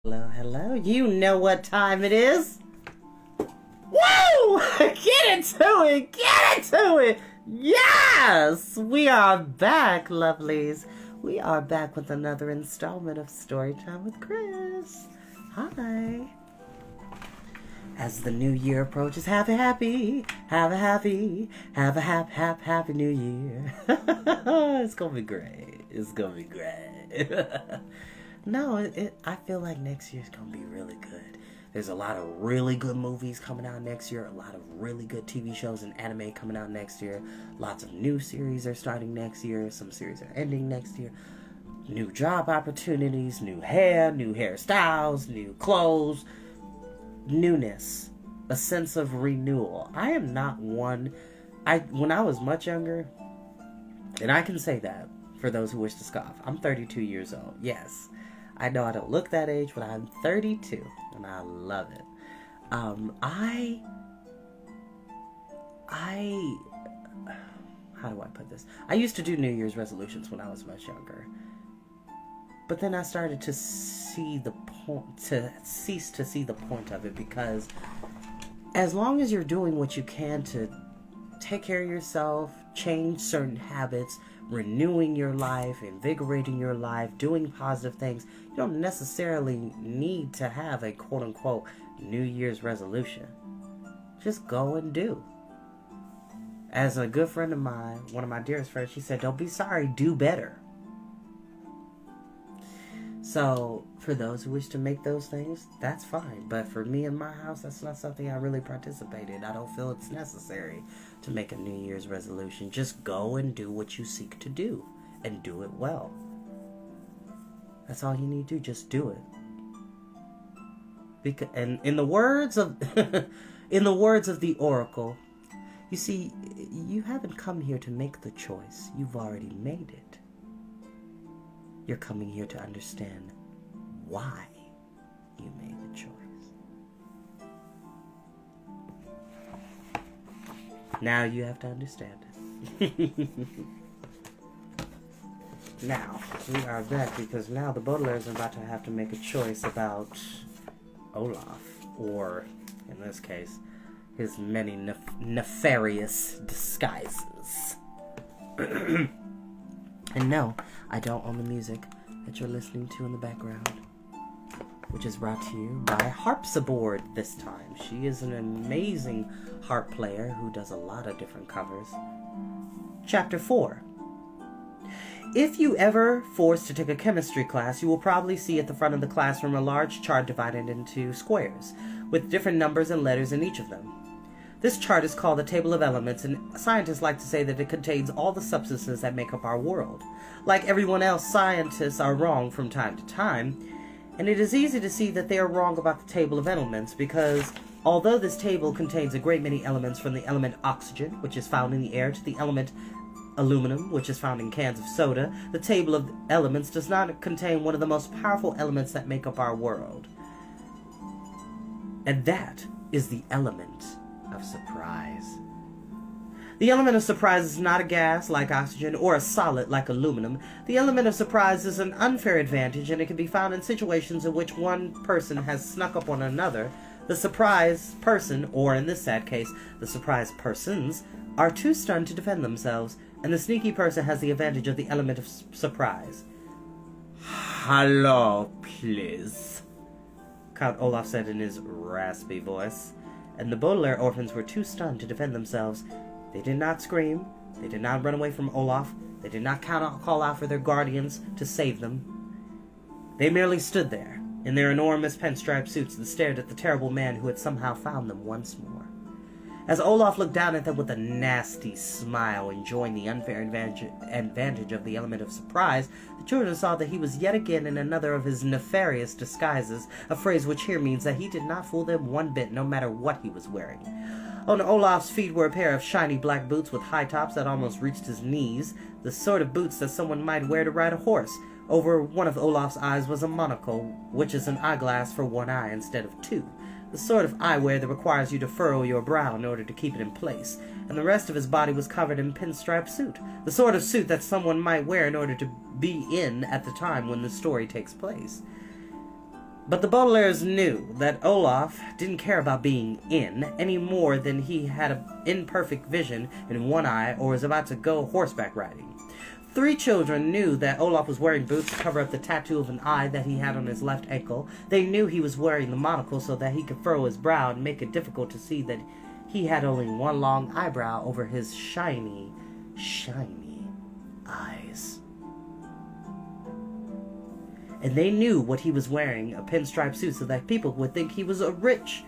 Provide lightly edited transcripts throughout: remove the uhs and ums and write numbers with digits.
Hello, hello. You know what time it is. Woo! Get into it! Get into it! Yes! We are back, lovelies. We are back with another installment of Storytime with Chris. Hi. As the new year approaches, have a happy new year. It's gonna be great. It's gonna be great. No, I feel like next year's gonna be really good. There's a lot of really good movies coming out next year, a lot of really good TV shows and anime coming out next year. Lots of new series are starting next year. Some series are ending next year. New job opportunities, new hairstyles, new clothes, newness, a sense of renewal. I am not one. When I was much younger, and I can say that for those who wish to scoff, I'm 32 years old. Yes. I know I don't look that age, but I'm 32, and I love it. How do I put this? I used to do New Year's resolutions when I was much younger, but then I started to cease to see the point of it, because as long as you're doing what you can to take care of yourself, change certain habits, renewing your life, invigorating your life, doing positive things, you don't necessarily need to have a quote-unquote New Year's resolution. Just go and do. As a good friend of mine, one of my dearest friends, she said, don't be sorry, do better. So, for those who wish to make those things, that's fine. But for me in my house, that's not something I really participate in. I don't feel it's necessary to make a New Year's resolution. Just go and do what you seek to do, and do it well. That's all you need to do. Just do it. And in the words of in the words of the Oracle, you see, you haven't come here to make the choice. You've already made it. You're coming here to understand why you made the choice. Now you have to understand it. Now, we are back because now the Baudelaire is about to have to make a choice about Olaf, or, in this case, his many nefarious disguises. And no, I don't own the music that you're listening to in the background, which is brought to you by Harpsiboard this time. She is an amazing harp player who does a lot of different covers. Chapter 4. If you ever forced to take a chemistry class, you will probably see at the front of the classroom a large chart divided into squares, with different numbers and letters in each of them. This chart is called the Table of Elements, and scientists like to say that it contains all the substances that make up our world. Like everyone else, scientists are wrong from time to time, and it is easy to see that they are wrong about the Table of Elements, because although this table contains a great many elements, from the element oxygen, which is found in the air, to the element aluminum, which is found in cans of soda, the Table of Elements does not contain one of the most powerful elements that make up our world. And that is the element of surprise. The element of surprise is not a gas like oxygen or a solid like aluminum. The element of surprise is an unfair advantage, and it can be found in situations in which one person has snuck up on another. The surprise person, or in this sad case, the surprise persons, are too stunned to defend themselves, and the sneaky person has the advantage of the element of surprise. "Hello, please," Count Olaf said in his raspy voice. And the Baudelaire orphans were too stunned to defend themselves. They did not scream. They did not run away from Olaf. They did not call out for their guardians to save them. They merely stood there, in their enormous pinstripe suits, and stared at the terrible man who had somehow found them once more. As Olaf looked down at them with a nasty smile, enjoying the unfair advantage of the element of surprise, the children saw that he was yet again in another of his nefarious disguises, a phrase which here means that he did not fool them one bit, no matter what he was wearing. On Olaf's feet were a pair of shiny black boots with high tops that almost reached his knees, the sort of boots that someone might wear to ride a horse. Over one of Olaf's eyes was a monocle, which is an eyeglass for one eye instead of two. The sort of eyewear that requires you to furrow your brow in order to keep it in place, and the rest of his body was covered in pinstripe suit, the sort of suit that someone might wear in order to be in at the time when the story takes place. But the Baudelaires knew that Olaf didn't care about being in any more than he had an imperfect vision in one eye or was about to go horseback riding. 3 children knew that Olaf was wearing boots to cover up the tattoo of an eye that he had on his left ankle. They knew he was wearing the monocle so that he could furrow his brow and make it difficult to see that he had only one long eyebrow over his shiny, shiny eyes. And they knew what he was wearing, a pinstripe suit, so that people would think he was a rich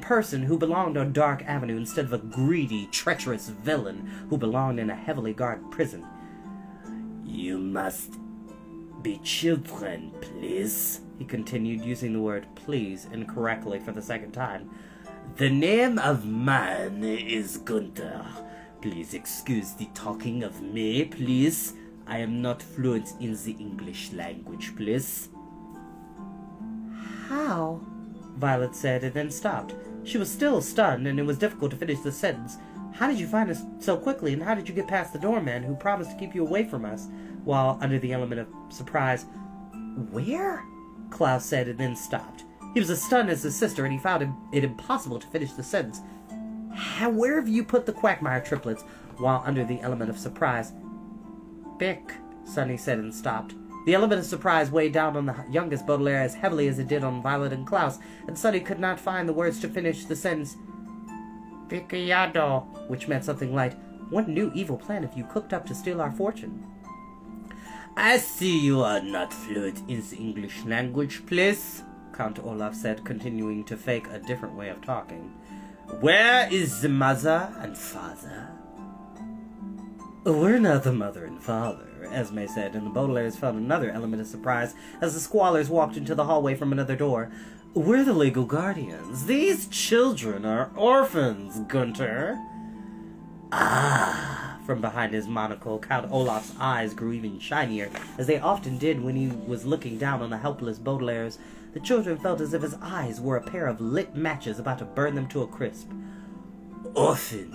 person who belonged on Dark Avenue instead of a greedy, treacherous villain who belonged in a heavily guarded prison. "You must be children, please," he continued, using the word please incorrectly for the second time. "The name of mine is Gunther. Please excuse the talking of me, please. I am not fluent in the English language, please." "How?" Violet said, and then stopped. She was still stunned, and it was difficult to finish the sentence. "How did you find us so quickly, and how did you get past the doorman who promised to keep you away from us?" While under the element of surprise. "Where?" Klaus said, and then stopped. He was as stunned as his sister, and he found it impossible to finish the sentence. "Where have you put the Quagmire triplets?" While under the element of surprise. "Bick," Sunny said, and stopped. The element of surprise weighed down on the youngest Baudelaire as heavily as it did on Violet and Klaus, and Sunny could not find the words to finish the sentence. "Picayado," which meant something like, "What new evil plan have you cooked up to steal our fortune?" "I see you are not fluent in the English language, please," Count Olaf said, continuing to fake a different way of talking. "Where is the mother and father?" "We're not the mother and father," Esme said, and the Baudelaires felt another element of surprise as the squallers walked into the hallway from another door. "We're the legal guardians. These children are orphans, Gunther." "Ah!" From behind his monocle, Count Olaf's eyes grew even shinier, as they often did when he was looking down on the helpless Baudelaires. The children felt as if his eyes were a pair of lit matches about to burn them to a crisp. "Orphan,"